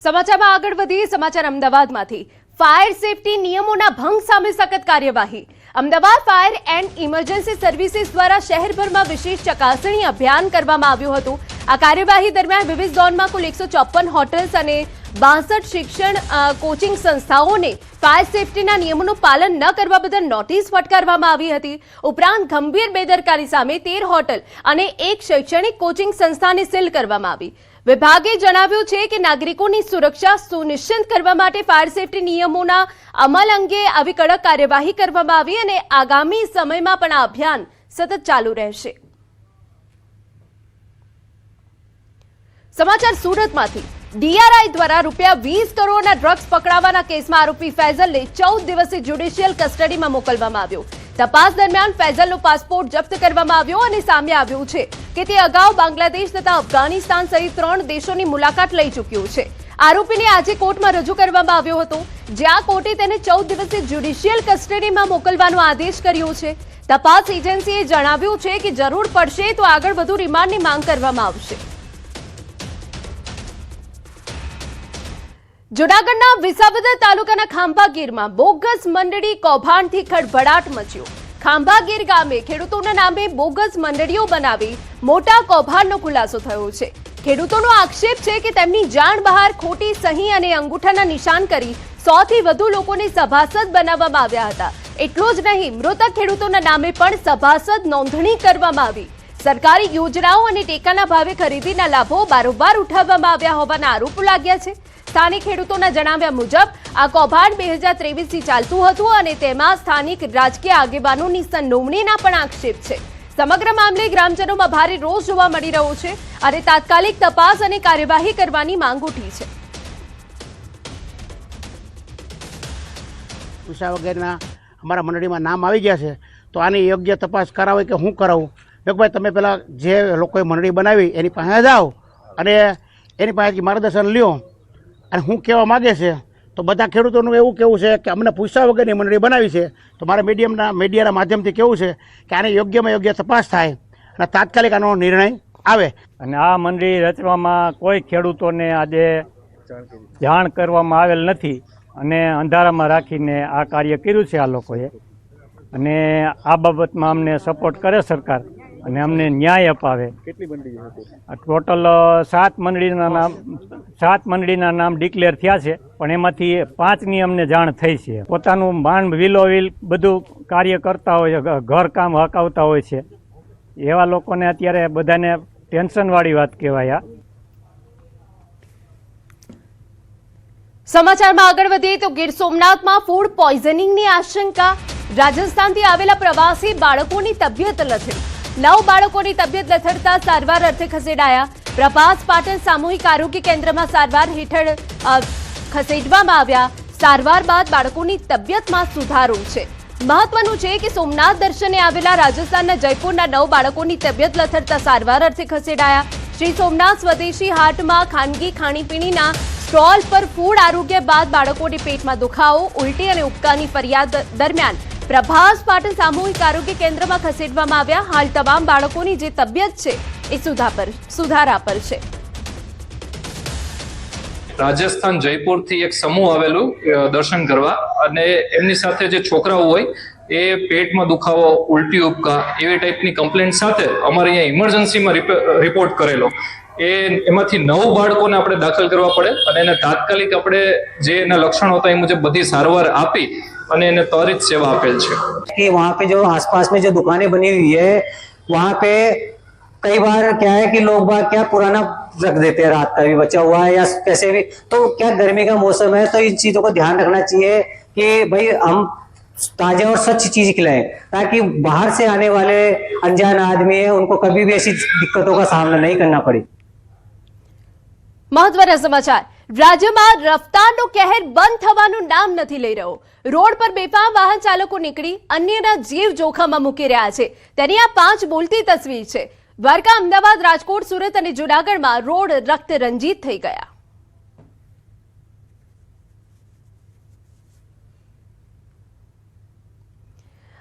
સમાચારમાં આગળ વધીએ સમાચાર અમદાવાદમાંથી ફાયર સેફટી નિયમોના ભંગ સામે સખત કાર્યવાહી Ahmedabad fire and emergency services દ્વારા શહેરભરમાં વિશેષ ચકાસણી અભિયાન કરવામાં આવ્યું હતું આ કાર્યવાહી દરમિયાન વિવિધ ઝોનમાં કુલ 154 હોટેલ્સ અને 62 શિક્ષણ કોચિંગ સંસ્થાઓને ફાયર સેફટીના નિયમોનું પાલન ન કરવા બદલ નોટિસ ફટકારવામાં આવી હતી ઉપરાંત ગંભીર બેદરકારી સામે 13 હોટેલ અને એક શૈક્ષણિક કોચિંગ સંસ્થાને સીલ કરવામાં આવી વિભાગે જણાવ્યું છે કે નાગરિકોની સુરક્ષા સુનિશ્ચિત કરવા માટે ફાયર સેફટી નિયમોના અમલ અંગે આવી કડક કાર્યવાહી કરવામાં આવી અને આગામી સમયમાં પણ આ અભિયાન સતત ચાલુ રહેશે સમાચાર સુરતમાંથી ડીઆરઆઈ દ્વારા ₹20 કરોડના ડ્રગ્સ પકડાવાના કેસમાં આરોપી ફૈઝલને 14 દિવસીય જ્યુડિશિયલ કસ્ટડીમાં મોકલવામાં આવ્યો તપાસ દરમિયાન ફૈઝલનો પાસપોર્ટ જપ્ત કરવામાં આવ્યો અને સામે આવ્યું છે કે તે અગાઉ બાંગ્લાદેશ તથા અફઘાનિસ્તાન સહિત 3 દેશોની મુલાકાત લઈ ચૂક્યો છે આરોપીને આજે કોર્ટમાં રજૂ કરવામાં આવ્યો હતો જ્યાં કોર્ટે તેને 14 દિવસીય જ્યુડિશિયલ કસ્ટડીમાં મોકલવાનો આદેશ કર્યો છે તપાસ એજન્સીએ જણાવ્યું છે કે જરૂર પડશે તો આગળ વધુ રિમાન્ડની માંગ કરવામાં આવશે જૂનાગઢના વિસાવદર તાલુકાના ખાંભાગીરમાં બોગસ મંડળી કૌભાંડથી ખળભળાટ મચ્યો ખાંભાગીર ગામે ખેડૂતોના નામે બોગસ મંડળીઓ બનાવી મોટા કૌભાંડનો ખુલાસો થયો છે ખેડૂતોનો આક્ષેપ છે કે તેમની જાણ બહાર ખોટી સહી અને અંગૂઠાના નિશાન કરી 100 થી વધુ લોકોને સભાસદ બનાવવામાં આવ્યા હતા એટલું જ નહીં મૃતક ખેડૂતોના નામે પણ સભાસદ નોંધણી કરવામાં આવી સરકારી યોજનાઓ અને ટેકાના ભાવે ખરીદીના લાભો બારોબાર ઉઠાવવામાં આવ્યા હોવાના આરોપો લાગ્યા છે સ્થાનિક ખેડૂતોના જણાવ્યા મુજબ આ કૌભાંડ 2023 થી ચાલતું હતું અને તેમાં સ્થાનિક રાજકીય આગેવાનોની સંડોવણીના પણ આક્ષેપ છે સમગ્ર મામલે ગ્રામજનોમાં ભારે રોષ જોવા મળી રહ્યો છે અને તાત્કાલિક તપાસ અને કાર્યવાહી કરવાની માંગ ઉઠી છે પૈસા વગેરેના અમારા મંડળીમાં નામ આવી ગયા છે તો આની યોગ્ય તપાસ કરાવે કે હું કરાવું ભાઈ તમે પેલા જે લોકોએ મંડળી બનાવી એની પાસે જાઓ અને એની પાસેથી માર્ગદર્શન લ્યો અને હું કહેવા માગે છે તો બધા ખેડૂતોનું એવું કહેવું છે કે અમને પૂછ્યા વગરની મંડળી બનાવી છે તો મારે મીડિયાના માધ્યમથી કહેવું છે કે આની યોગ્યમાં યોગ્ય તપાસ થાય અને તાત્કાલિક આનો નિર્ણય આવે અને આ મંડળી રચવામાં કોઈ ખેડૂતોને આજે જાણ કરવામાં આવેલ નથી અને અંધારામાં રાખીને આ કાર્ય કર્યું છે આ લોકોએ અને આ બાબતમાં અમને સપોર્ટ કરે સરકાર અને અમને ન્યાય અપાવે કેટલી મંડળી હતી ટોટલ 7 મંડળીના નામ ડિક્લેર થયા છે પણ એમાંથી 5ની અમને જાણ થઈ છે પોતાનું માંડ વિલોવિલ બધું કાર્ય કરતા હોય છે ઘર કામ હકાવતા હોય છે એવા લોકોને અત્યારે બધાને ટેન્શનવાળી વાત કહેવાય સમાચારમાં આગળ વધીએ તો ગીર સોમનાથમાં ફૂડ પોઈઝનિંગની આશંકા રાજસ્થાનથી આવેલા પ્રવાસી બાળકોની તબિયત લથડી 9 બાળકોની તબિયત લથડતા સારવાર અર્થે ખસેડાયા પ્રભાસ પાટણ સામૂહિક આરોગ્ય કેન્દ્રમાં સારવાર હેઠળ ખસેડવામાં આવ્યા સારવાર બાદ બાળકોની તબિયતમાં સુધારો છે મહત્વનું છે કે સોમનાથ દર્શને આવેલા રાજસ્થાનના જયપુરના 9 બાળકોની તબિયત લથડતા સારવાર અર્થે ખસેડાયા શ્રી સોમનાથ સ્વદેશી હાટમાં ખાનગી ખાણીપીણીના સ્ટોલ પર ફૂડ આરોગ્ય બાદ બાળકોને પેટમાં દુખાવો ઉલટી અને ઉબકાની ફરિયાદ દરમિયાન પ્રભાસ પાટણ સામૂહિક આરોગ્ય કેન્દ્રમાં ખસેડવામાં આવ્યા હાલ તમામ બાળકોની જે તબિયત છે એ સુધારા પર છે રાજસ્થાન જયપુરથી એક સમૂહ આવેલું દર્શન કરવા અને એમની સાથે જે છોકરાઓ હોય એ પેટમાં દુખાવો ઉલટી ઉપકા એવી ટાઈપની કમ્પ્લેન્ટ સાથે અમારે અહીંયા ઇમરજન્સીમાં રિપોર્ટ કરેલો એમાંથી 9 બાળકોને આપણે દાખલ કરવા પડે અને એને તાત્કાલિક આપણે જે એના લક્ષણો હતા એ મુજબ બધી સારવાર આપી અને એને ત્વરિત સેવા આપેલ છે कि वहाँ पे जो आसपास में जो दुकानें बनी हुई है वहाँ पे कई बार क्या है कि लोग बाग क्या पुराना रख देते हैं रात का भी बचा हुआ है या कैसे भी तो क्या गर्मी का मौसम है तो इन चीजों को ध्यान रखना चाहिए कि भाई हम ताजा और स्वच्छ चीज खिलाएं ताकि बाहर से आने वाले अनजान आदमी है उनको कभी भी ऐसी दिक्कतों का सामना नहीं करना पड़े મહત્વના સમાચાર રાજ્યમાં રફતારનો કહેર બંધ થવાનું નામ નથી લઈ રહ્યો રોડ પર બેફામ વાહન ચાલકો નીકળી અન્યના જીવ જોખમમાં મૂકી રહ્યા છે તેની આ 5 બોલતી તસવીર છે દ્વારકા અમદાવાદ રાજકોટ સુરત અને જૂનાગઢમાં રોડ રક્ત રંજીત થઈ ગયા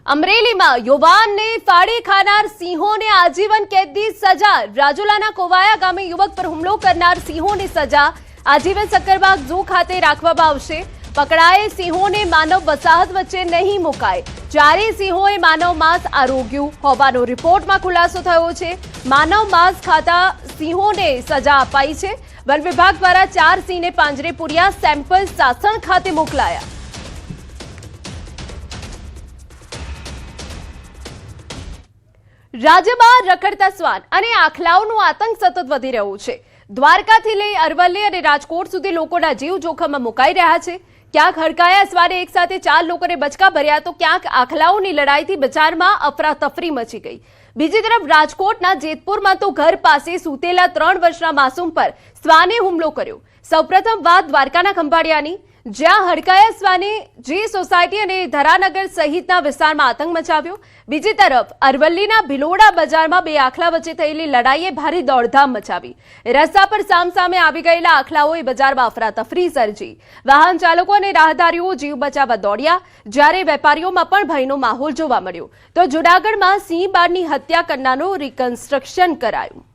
અમરેલીમાં યુવાનને ફાડી ખાનાર સિંહોને આજીવન કેદની સજા રાજુલાના કોવાયા ગામે યુવક પર હુમલો કરનાર સિંહોની સજા આજીવન સક્કરબાગ ઝૂ ખાતે રાખવામાં આવશે. પકડાયેલ સિંહોને માનવ વસાહત વચ્ચે નહીં મુકાય. 4 સિંહોએ માનવ માંસ આરોગ્યું હોવાનો રિપોર્ટમાં ખુલાસો થયો છે. માનવ માંસ ખાતા સિંહોને સજા અપાઈ છે. વન વિભાગ દ્વારા 4 સિંહને પાંજરે પૂર્યા. સેમ્પલ સાસણ ખાતે મોકલાયા. રાજ્યમાં રખડતા શ્વાન અને આખલાઓનો આતંક સતત વધી રહ્યો છે. દ્વારકાથી લઈ અરવલ્લી અને રાજકોટ સુધી લોકોના જીવ જોખમમાં મુકાઈ રહ્યા છે. ક્યાંક હડકાયા શ્વાને એક સાથે 4 લોકોને બચકા ભર્યા તો ક્યાંક આખલાઓની લડાઈથી બજારમાં અફરાતફરી મચી ગઈ. બીજી તરફ રાજકોટના જેતપુરમાં તો ઘર પાસે સૂતેલા 3 વર્ષના માસૂમ પર શ્વાને હુમલો કર્યો. સૌપ્રથમ વાત દ્વારકાના ખંભાળિયાની, જ્યાં હડકાયા શ્વાને જે સોસાયટી અને ધરાનગર સહિતના વિસ્તારમાં આતંક મચાવ્યો. બીજી તરફ અરવલ્લીના ભિલોડા બજારમાં 2 આખલા વચ્ચે થયેલી લડાઈએ ભારે દોડધામ મચાવી. રસ્તા પર સામસામે આવી ગયેલા આખલાઓએ બજારમાં અફરાતફરી સર્જી. વાહન ચાલકો અને રાહદારીઓ જીવ બચાવવા દોડ્યા, જ્યારે વેપારીઓમાં પણ ભયનો માહોલ જોવા મળ્યો. તો જૂનાગઢમાં સિંહ બાળની હત્યા કરનારનું રિકન્સ્ટ્રક્શન કરાયું.